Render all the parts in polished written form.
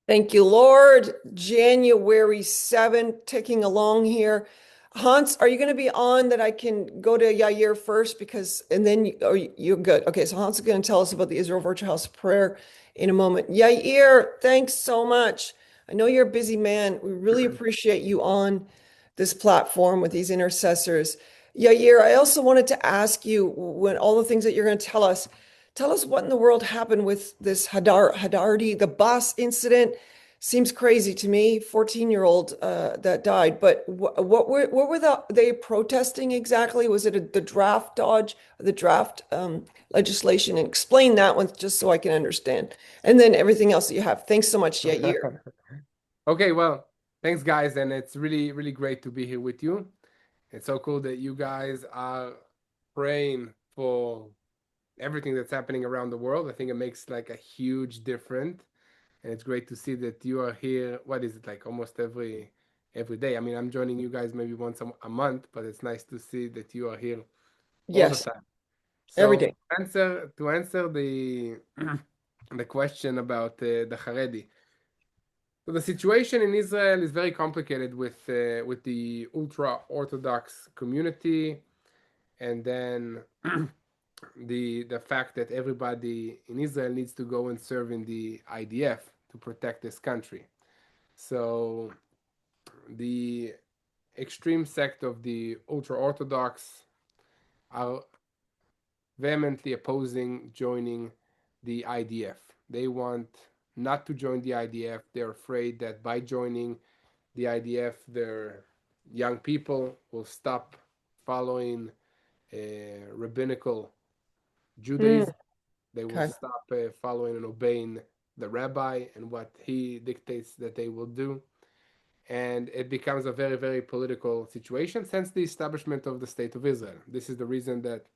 Thank you, Lord. January 7th, ticking along here. Hans, are you going to be on that I can go to Yair first? Because, and then you're good. Okay, so Hans is going to tell us about the Israel Virtual House of Prayer in a moment. Yair, thanks so much. I know you're a busy man. We really appreciate you on this platform with these intercessors. Yair, I also wanted to ask you when all the things that you're going to tell us. Tell us what in the world happened with this Hadardi, the bus incident. Seems crazy to me, 14-year-old that died. But they protesting exactly? Was it the draft dodge, the draft legislation? And explain that one just so I can understand. And then everything else that you have. Thanks so much, Yair. Okay, well, thanks guys, and it's really, really great to be here with you. It's so cool that you guys are praying for everything that's happening around the world. I think it makes like a huge difference, and it's great to see that you are here. What is it like almost every day? I mean, I'm joining you guys maybe once a month, but it's nice to see that you are here all the Yes, time. every So day. to answer the the question about the Haredi. So the situation in Israel is very complicated with the ultra Orthodox community, and then the fact that everybody in Israel needs to go and serve in the IDF to protect this country. So the extreme sect of the ultra Orthodox are vehemently opposing joining the IDF. They want not to join the IDF. They're afraid that by joining the IDF, their young people will stop following rabbinical Mm, Judaism. They will okay. stop following and obeying the rabbi and what he dictates that they will do. And it becomes a very, very political situation since the establishment of the State of Israel. This is the reason that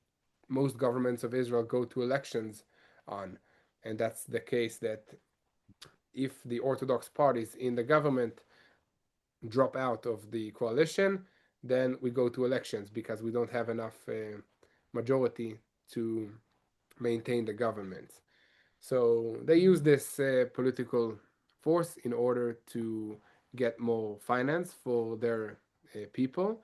most governments of Israel go to elections on. And that's the case that if the Orthodox parties in the government drop out of the coalition, then we go to elections because we don't have enough majority to maintain the government. So they use this political force in order to get more finance for their people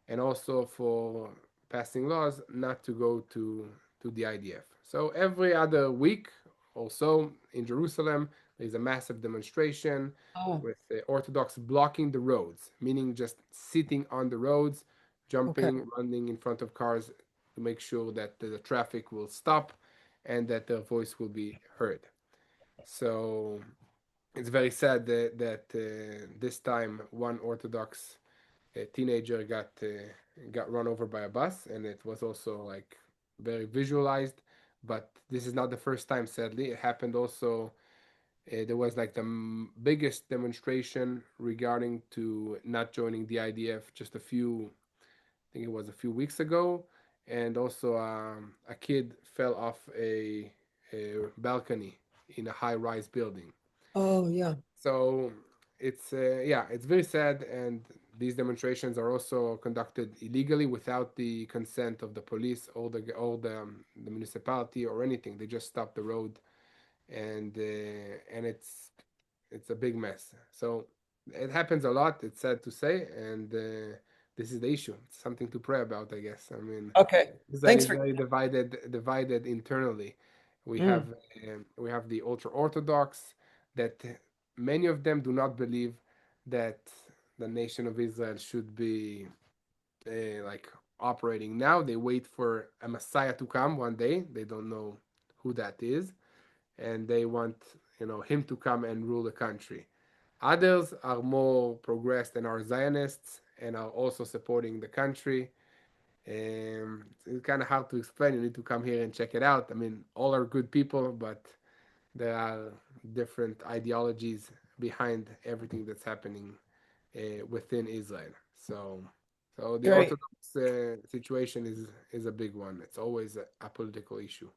and also for passing laws not to go to the IDF. So every other week or so in Jerusalem, there's a massive demonstration Oh, with the Orthodox blocking the roads, meaning just sitting on the roads, okay. jumping, running in front of cars to make sure that the traffic will stop and that their voice will be heard. So it's very sad that this time one Orthodox teenager got run over by a bus, and it was also like very visualized. But this is not the first time. Sadly, it happened also. There was like the biggest demonstration regarding to not joining the IDF just I think it was a few weeks ago, and also a kid fell off a balcony in a high-rise building. Oh, yeah. So it's very sad, and these demonstrations are also conducted illegally without the consent of the police or the municipality or anything. They just stop the road, and it's a big mess. So it happens a lot. It's sad to say, and this is the issue. It's something to pray about, I guess. I mean, Okay. Israel Thanks is for. very divided internally. We have Mm. we have the ultra orthodox that many of them do not believe that the nation of Israel should be like operating now. They wait for a Messiah to come one day. They don't know who that is, and they want him to come and rule the country. Others are more progressed and are Zionists and are also supporting the country. It's kind of hard to explain. You need to come here and check it out. I mean, all are good people, but there are different ideologies behind everything that's happening within Israel. So the Great. Orthodox situation is a big one. It's always a political issue.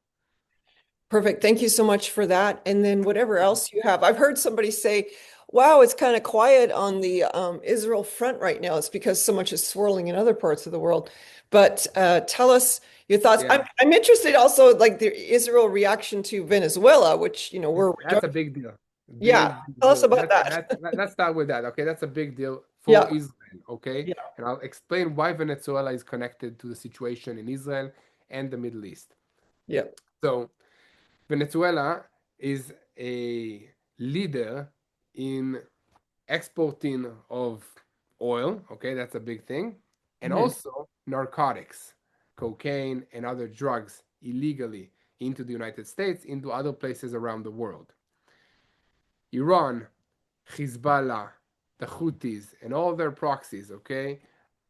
Perfect. Thank you so much for that. And then whatever else you have. I've heard somebody say, wow, it's kind of quiet on the Israel front right now. It's because so much is swirling in other parts of the world. But tell us your thoughts. I'm, Yeah, I'm interested also, like the Israel reaction to Venezuela, which, we're that's a big deal. Yeah. Big Tell us deal. about that. Let's start with that. Okay, that's a big deal for Yeah. Israel. Okay, Yeah. and I'll explain why Venezuela is connected to the situation in Israel and the Middle East. Yeah. So Venezuela is a leader in exporting of oil. Okay, that's a big thing, and Mhm. also narcotics, cocaine, and other drugs illegally into the United States, into other places around the world. Iran, Hezbollah, the Houthis, and all their proxies, okay,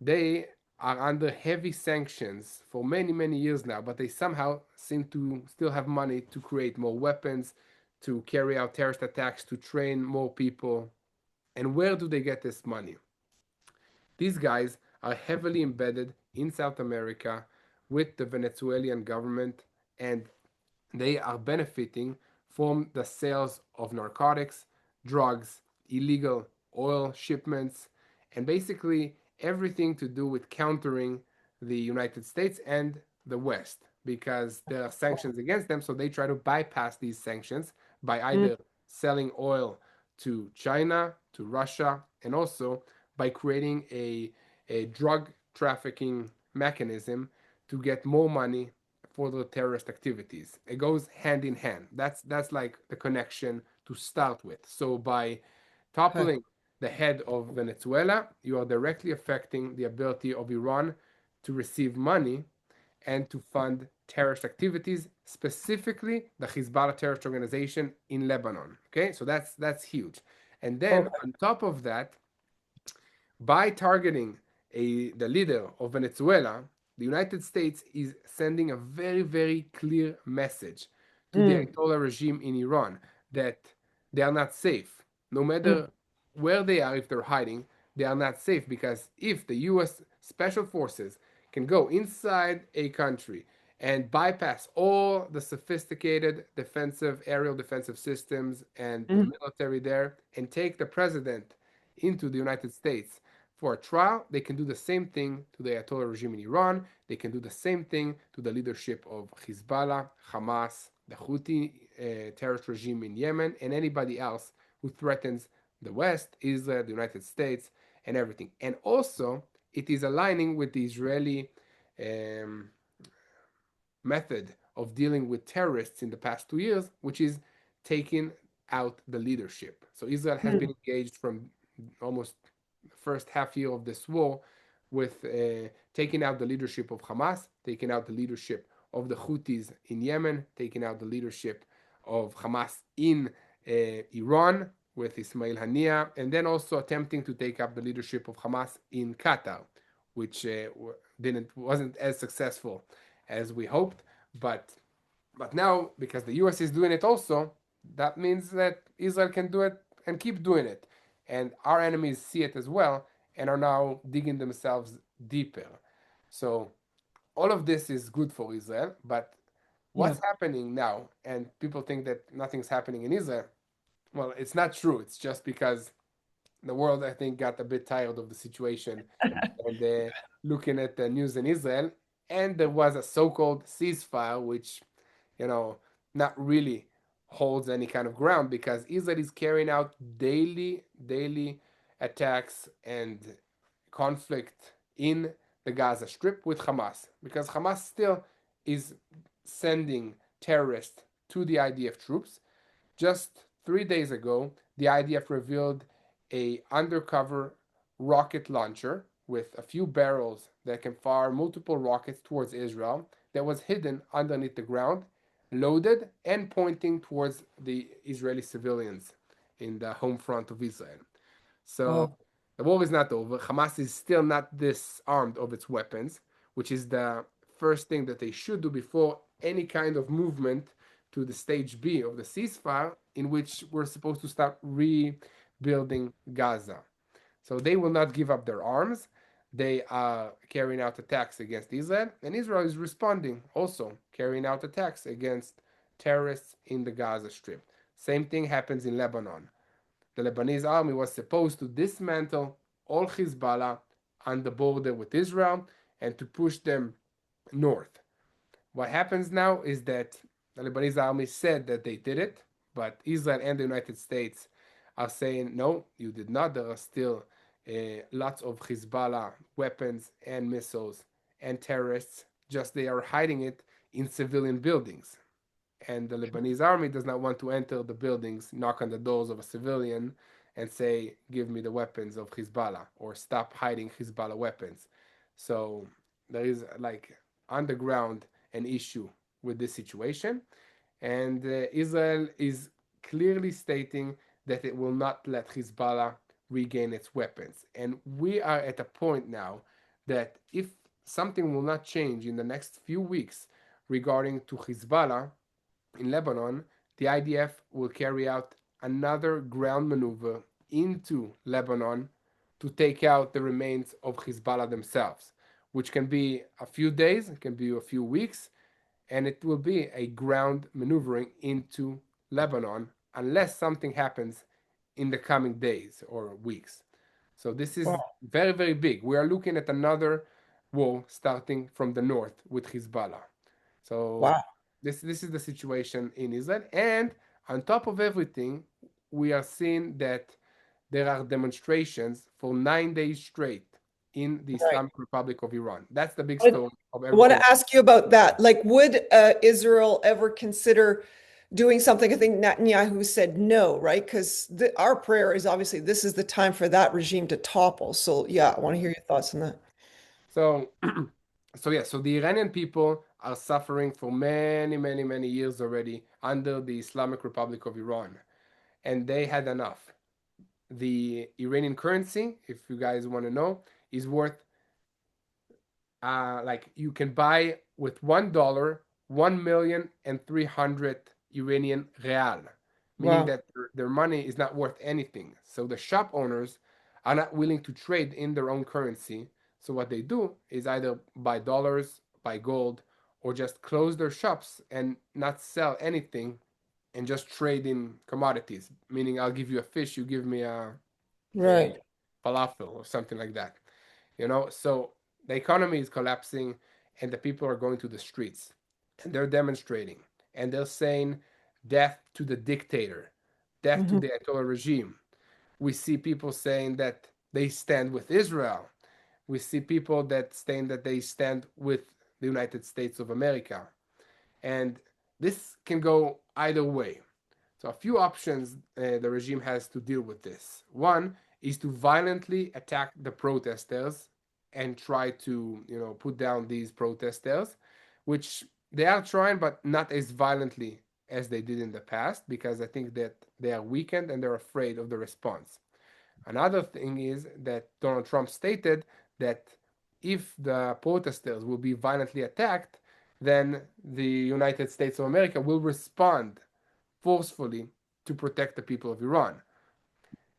they are under heavy sanctions for many, many years now, but they somehow seem to still have money to create more weapons, to carry out terrorist attacks, to train more people. And where do they get this money? These guys are heavily embedded in South America with the Venezuelan government, and they are benefiting from the sales of narcotics, drugs, illegal oil shipments, and basically everything to do with countering the United States and the West because there are sanctions against them. So they try to bypass these sanctions by Mm, either selling oil to China, to Russia, and also by creating a drug trafficking mechanism to get more money for the terrorist activities. It goes hand in hand. That's like the connection to start with. So by okay. toppling the head of Venezuela, you are directly affecting the ability of Iran to receive money and to fund terrorist activities, specifically the Hezbollah terrorist organization in Lebanon. Okay, so that's huge. And then Okay. on top of that, by targeting the leader of Venezuela, the United States is sending a very, very clear message to the Mm, Ayatollah regime in Iran that they are not safe. No mm, matter where they are, if they're hiding, they are not safe because if the US special forces can go inside a country and bypass all the sophisticated defensive aerial defensive systems and the mm, military there and take the president into the United States for a trial, they can do the same thing to the Ayatollah regime in Iran. They can do the same thing to the leadership of Hezbollah, Hamas, the Houthi terrorist regime in Yemen, and anybody else who threatens the West, Israel, the United States, and everything. And also, it is aligning with the Israeli um, method of dealing with terrorists in the past 2 years, which is taking out the leadership. So Israel has been mm, engaged from almost the first half year of this war with taking out the leadership of Hamas, taking out the leadership of the Houthis in Yemen, taking out the leadership of Hamas in Iran with Ismail Haniyeh, and then also attempting to take up the leadership of Hamas in Qatar, which didn't wasn't as successful as we hoped. But now because the US is doing it also, that means that Israel can do it and keep doing it. And our enemies see it as well and are now digging themselves deeper. So all of this is good for Israel, but yeah. what's happening now, and people think that nothing's happening in Israel, well, it's not true. It's just because the world, I think, got a bit tired of the situation and looking at the news in Israel. And there was a so-called ceasefire, which, you know, not really holds any kind of ground because Israel is carrying out daily attacks and conflict in the Gaza Strip with Hamas because Hamas still is sending terrorists to the IDF troops. Just 3 days ago, the IDF revealed a undercover rocket launcher with a few barrels that can fire multiple rockets towards Israel that was hidden underneath the ground, loaded and pointing towards the Israeli civilians in the home front of Israel. So Oh, the war is not over. Hamas is still not disarmed of its weapons, which is the first thing that they should do before any kind of movement to the stage B of the ceasefire, in which we're supposed to start rebuilding Gaza. So they will not give up their arms. They are carrying out attacks against Israel, and Israel is responding, also carrying out attacks against terrorists in the Gaza Strip. Same thing happens in Lebanon. The Lebanese army was supposed to dismantle all Hezbollah on the border with Israel and to push them north. What happens now is that the Lebanese army said that they did it, But Israel and the United States are saying, no, you did not. There are still lots of Hezbollah weapons and missiles and terrorists, just they are hiding it in civilian buildings. And the Lebanese army does not want to enter the buildings, knock on the doors of a civilian, and say, give me the weapons of Hezbollah or stop hiding Hezbollah weapons. So there is like underground an issue with this situation. And Israel is clearly stating that it will not let Hezbollah regain its weapons. And we are at a point now that if something will not change in the next few weeks regarding to Hezbollah in Lebanon, the IDF will carry out another ground maneuver into Lebanon to take out the remains of Hezbollah themselves, which can be a few days, it can be a few weeks, and it will be a ground maneuvering into Lebanon unless something happens in the coming days or weeks. So this is Wow. very, very big. We are looking at another war starting from the north with Hezbollah. So Wow. this is the situation in Israel. And on top of everything, we are seeing that there are demonstrations for 9 days straight in the Right. Islamic Republic of Iran. That's the big I story of want everything. to ask you about that. Like, would Israel ever consider doing something? I think Netanyahu said no, right? Because our prayer is obviously this is the time for that regime to topple. So, yeah, I want to hear your thoughts on that. So, so the Iranian people are suffering for many, many, many years already under the Islamic Republic of Iran, and they had enough. The Iranian currency, if you guys want to know, is worth like you can buy with $1 1,300,000 Iranian real, meaning Wow. that their money is not worth anything. So the shop owners are not willing to trade in their own currency. So what they do is either buy dollars, buy gold, or just close their shops and not sell anything and just trade in commodities. Meaning I'll give you a fish, you give me a Right. falafel or something like that. So the economy is collapsing and the people are going to the streets and they're demonstrating and they're saying death to the dictator, death to Hmm. the Ayatollah regime. We see people saying that they stand with Israel. We see people that saying that they stand with the United States of America. And this can go either way. So a few options the regime has to deal with this. One is to violently attack the protesters and try to, put down these protesters, which they are trying, but not as violently as they did in the past, because I think that they are weakened and they're afraid of the response. Another thing is that Donald Trump stated that if the protesters will be violently attacked, then the United States of America will respond forcefully to protect the people of Iran.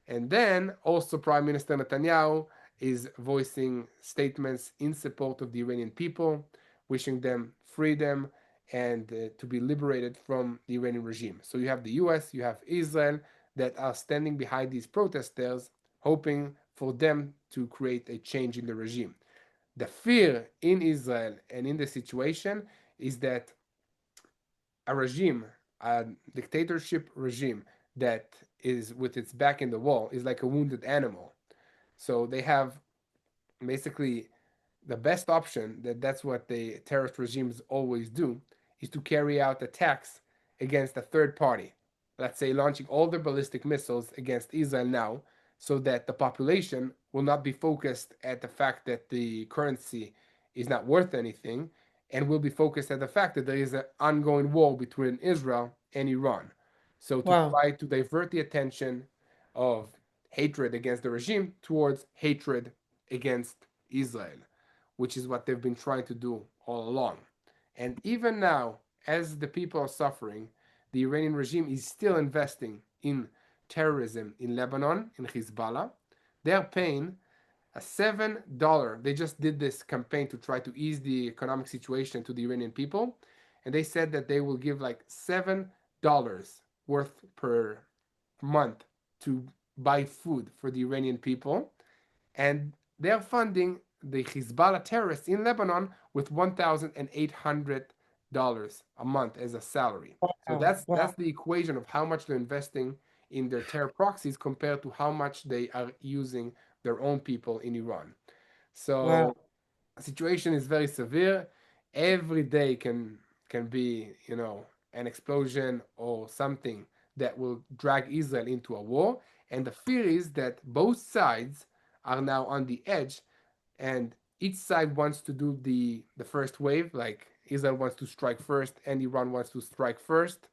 And then also Prime Minister Netanyahu is voicing statements in support of the Iranian people, wishing them freedom and to be liberated from the Iranian regime. So you have the US, you have Israel that are standing behind these protesters, hoping for them to create a change in the regime. The fear in Israel and in the situation is that a regime, a dictatorship regime that is with its back in the wall is like a wounded animal. So they have basically the best option that's what the terrorist regimes always do is to carry out attacks against a third party. Let's say launching all their ballistic missiles against Israel now, so that the population will not be focused at the fact that the currency is not worth anything and will be focused at the fact that there is an ongoing war between Israel and Iran. So to Wow. try to divert the attention of hatred against the regime towards hatred against Israel, which is what they've been trying to do all along. And even now, as the people are suffering, the Iranian regime is still investing in terrorism in Lebanon, in Hezbollah. They're paying a $7. They just did this campaign to try to ease the economic situation to the Iranian people. And they said that they will give like $7 worth per month to buy food for the Iranian people, and they're funding the Hezbollah terrorists in Lebanon with $1,800 dollars a month as a salary. So Wow. that's Wow. the equation of how much they're investing in their terror proxies compared to how much they are using their own people in Iran. Wow. So the situation is very severe. Every day can be, an explosion or something that will drag Israel into a war. And the fear is that both sides are now on the edge, and each side wants to do the first wave. Like Israel wants to strike first, and Iran wants to strike first,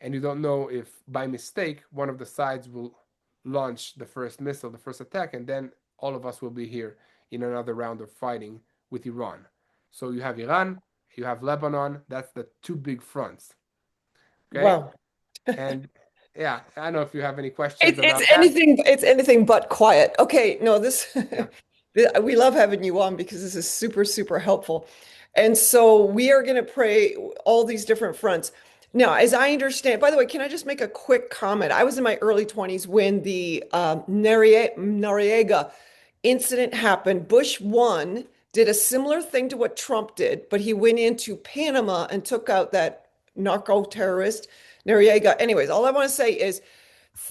and you don't know if by mistake one of the sides will launch the first missile, the first attack, and then all of us will be here in another round of fighting with Iran. So you have Iran, you have Lebanon. That's the two big fronts. Okay, Wow. and yeah, I don't know if you have any questions It's about that. it's anything but quiet. Okay, no, this Yeah, we love having you on because this is super, super helpful. And so we are going to pray all these different fronts. Now, as I understand, by the way, can I just make a quick comment? I was in my early 20s when the Noriega incident happened. Bush one did a similar thing to what Trump did, but he went into Panama and took out that narco terrorist Noriega. Anyways, all I want to say is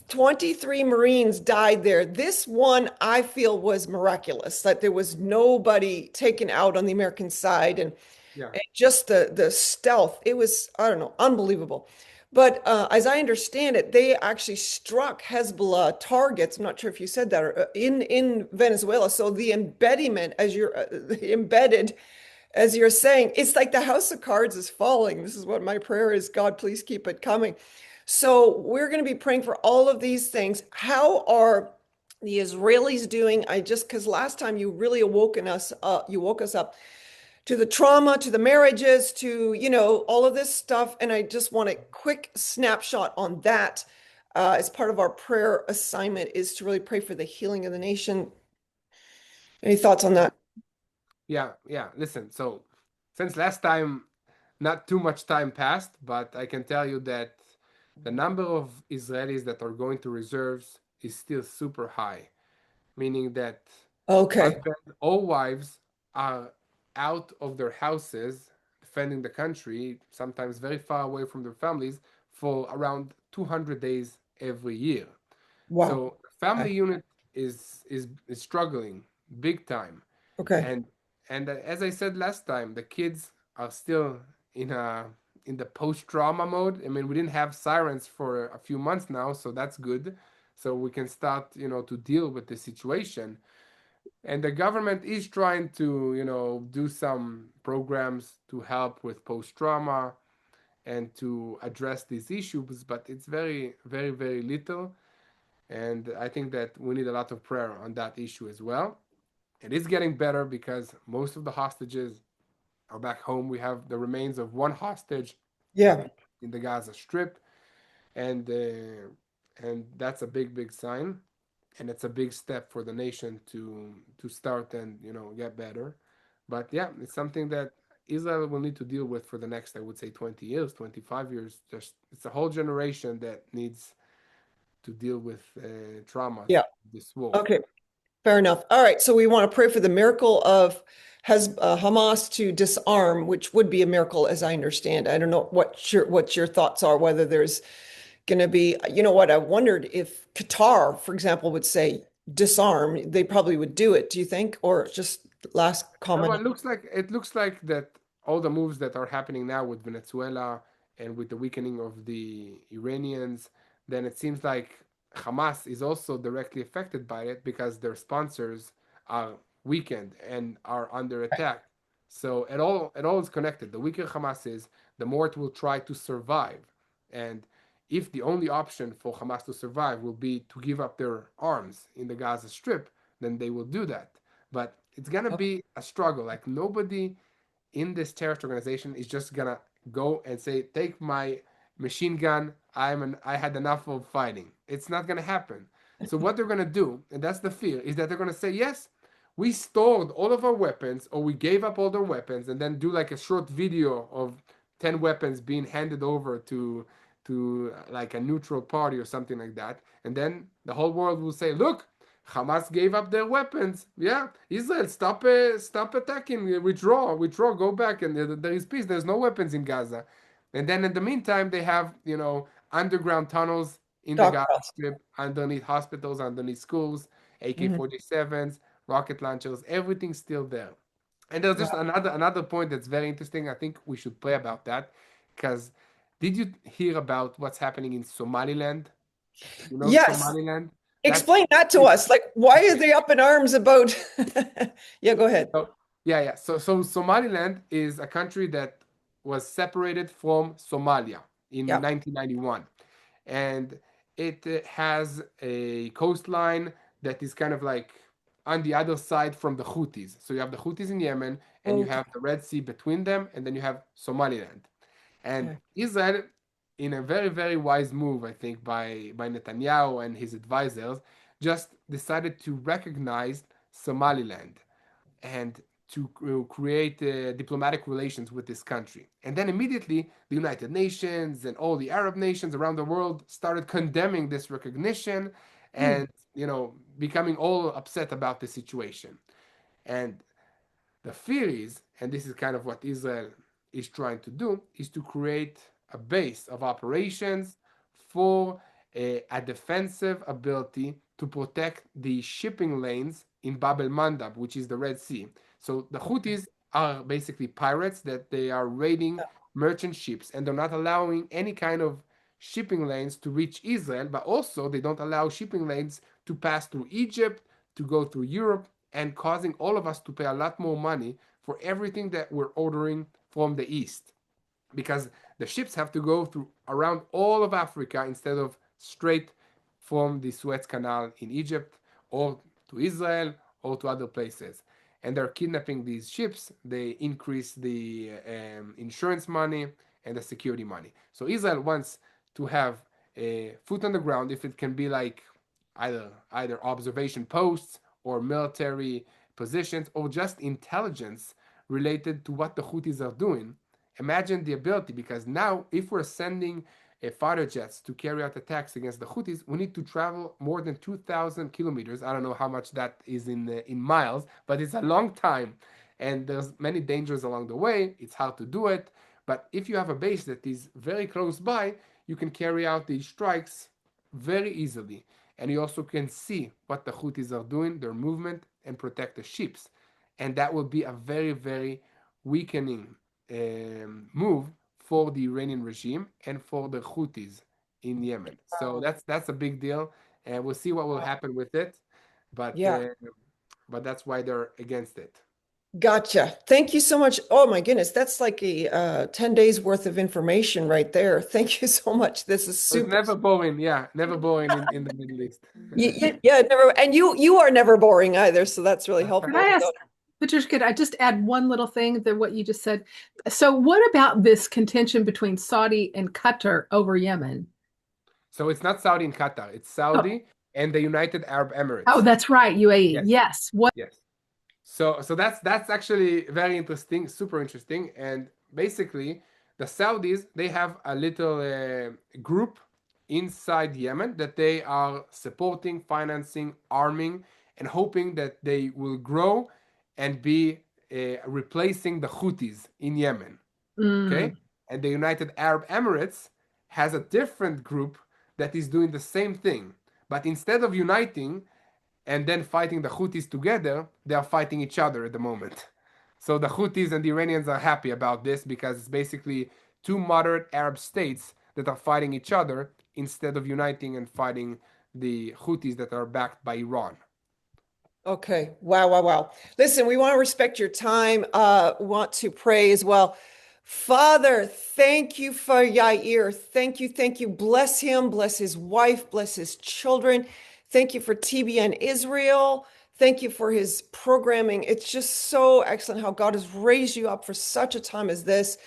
23 Marines died there. This one I feel was miraculous, that there was nobody taken out on the American side, yeah, and just the stealth. It was, I don't know, unbelievable. But as I understand it, they actually struck Hezbollah targets. I'm not sure if you said that, or, in Venezuela. So the embedment, as you're embedded, as you're saying, it's like the house of cards is falling. This is what my prayer is. God, please keep it coming. So we're going to be praying for all of these things. How are the Israelis doing? I just, because last time you really awoken us up, you woke us up to the trauma, to the marriages, to, all of this stuff. And I just want a quick snapshot on that. As part of our prayer assignment is to really pray for the healing of the nation. Any thoughts on that? yeah. Listen, so since last time, not too much time passed, but I can tell you that the number of Israelis that are going to reserves is still super high, meaning that Okay. husbands or wives are out of their houses defending the country, sometimes very far away from their families, for around 200 days every year. Wow. So family Okay. unit is struggling big time, Okay. and as I said last time, the kids are still in a in the post trauma mode. I mean, we didn't have sirens for a few months now, so that's good. So we can start, to deal with the situation. And the government is trying to, do some programs to help with post trauma and to address these issues, but it's very, very, very little. And I think that we need a lot of prayer on that issue as well. It is getting better because most of the hostages are back home. We have the remains of one hostage Yeah. in the Gaza Strip, and that's a big, big sign, and it's a big step for the nation to start and get better. But yeah, it's something that Israel will need to deal with for the next, I would say, 20 years, 25 years. Just it's a whole generation that needs to deal with traumas Yeah. of this war. Okay. Fair enough. All right. So we want to pray for the miracle of Hamas to disarm, which would be a miracle, as I understand. I don't know what your thoughts are, whether there's going to be, you know what, I wondered if Qatar, for example, would say disarm, they probably would do it, do you think? Or just last Well, comment. it looks like that all the moves that are happening now with Venezuela and with the weakening of the Iranians, then it seems like Hamas is also directly affected by it because their sponsors are weakened and are under attack. So it all is connected. The weaker Hamas is, the more it will try to survive. And if the only option for Hamas to survive will be to give up their arms in the Gaza Strip, then they will do that. But it's gonna Okay. be a struggle. Like nobody in this terrorist organization is just gonna go and say, "Take my machine gun. I had enough of fighting." It's not gonna happen. So what they're gonna do, and that's the fear, is that they're gonna say, "Yes, we stored all of our weapons, or we gave up all their weapons," and then do like a short video of 10 weapons being handed over to like a neutral party or something like that, and then the whole world will say, "Look." Hamas gave up their weapons. Yeah, Israel, stop attacking, withdraw, go back, and there is peace. There's no weapons in Gaza. And then in the meantime, they have underground tunnels in the Gaza Stockpiles. Strip, underneath hospitals, underneath schools, Mhm. AK-47s, rocket launchers, everything's still there. And there's just another point that's very interesting. I think we should pray about that, because did you hear about what's happening in Somaliland? You know Yes. Somaliland? That's Explain that to us. Like, why are they up in arms about? Yeah, go ahead. so, yeah. So Somaliland is a country that was separated from Somalia in Yeah. 1991, and it has a coastline that is kind of like on the other side from the Houthis. So you have the Houthis in Yemen, and you have Okay. the Red Sea between them, and then you have Somaliland. And Okay. Israel, in a very, very wise move, I think, by Netanyahu and his advisors, just decided to recognize Somaliland and to create diplomatic relations with this country. And then immediately, the United Nations and all the Arab nations around the world started condemning this recognition Hmm. and, becoming all upset about the situation. And the fear is, and this is kind of what Israel is trying to do, is to create a base of operations for a defensive ability to protect the shipping lanes in Bab el Mandab, which is the Red Sea. So the Houthis are basically pirates that they are raiding merchant ships, and they're not allowing any kind of shipping lanes to reach Israel, but also they don't allow shipping lanes to pass through Egypt, to go through Europe, and causing all of us to pay a lot more money for everything that we're ordering from the East, because the ships have to go through around all of Africa instead of straight from the Suez Canal in Egypt or to Israel or to other places. And they're kidnapping these ships. They increase the insurance money and the security money. So Israel wants to have a foot on the ground, if it can be like either observation posts or military positions or just intelligence related to what the Houthis are doing. Imagine the ability, because now if we're sending fighter jets to carry out attacks against the Houthis, we need to travel more than 2,000 kilometers. I don't know how much that is in miles, but it's a long time, and there's many dangers along the way. It's hard to do it, but if you have a base that is very close by, you can carry out these strikes very easily, and you also can see what the Houthis are doing, their movement, and protect the ships, and that will be a very, very weakening move for the Iranian regime and for the Houthis in Yemen. So Wow. that's a big deal, and we'll see what will happen with it. But Yeah. uh, but that's why they're against it. Gotcha. Thank you so much. Oh my goodness, that's like a 10 days worth of information right there. Thank you so much. This is So it's super. never boring, yeah, never boring in the Middle East. Yeah, never, and you are never boring either, so that's really Can helpful I to ask, know. Patricia, could I just add one little thing to what you just said? So, what about this contention between Saudi and Qatar over Yemen? So it's not Saudi and Qatar; it's Oh, Saudi and the United Arab oh, Emirates. that's right, UAE. Yes, Yes. What? yes. So that's actually very interesting, super interesting. And basically, the Saudis, they have a little group inside Yemen that they are supporting, financing, arming, and hoping that they will grow and be replacing the Houthis in Yemen. Okay, Mm, and the United Arab Emirates has a different group that is doing the same thing, but instead of uniting and then fighting the Houthis together, they are fighting each other at the moment. So the Houthis and the Iranians are happy about this, because it's basically two moderate Arab states that are fighting each other instead of uniting and fighting the Houthis that are backed by Iran. Okay. Wow, wow, wow. Listen, we want to respect your time, want to pray as well. Father, thank you for Yair. Thank you. Bless him, bless his wife, bless his children. Thank you for TBN Israel. Thank you for his programming. It's just so excellent how God has raised you up for such a time as this.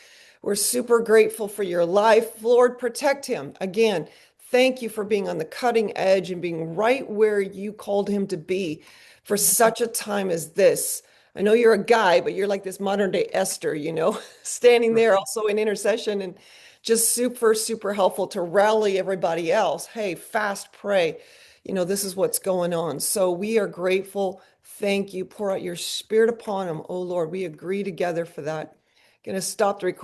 We're super grateful for your life. Lord, protect him. Again, thank you for being on the cutting edge and being right where you called him to be for such a time as this. I know you're a guy, but you're like this modern day Esther, standing there also in intercession and just super, super helpful to rally everybody else. Hey, fast, pray. this is what's going on. So we are grateful. Thank you. Pour out your spirit upon them. Oh Lord, we agree together for that. Going to stop the recording.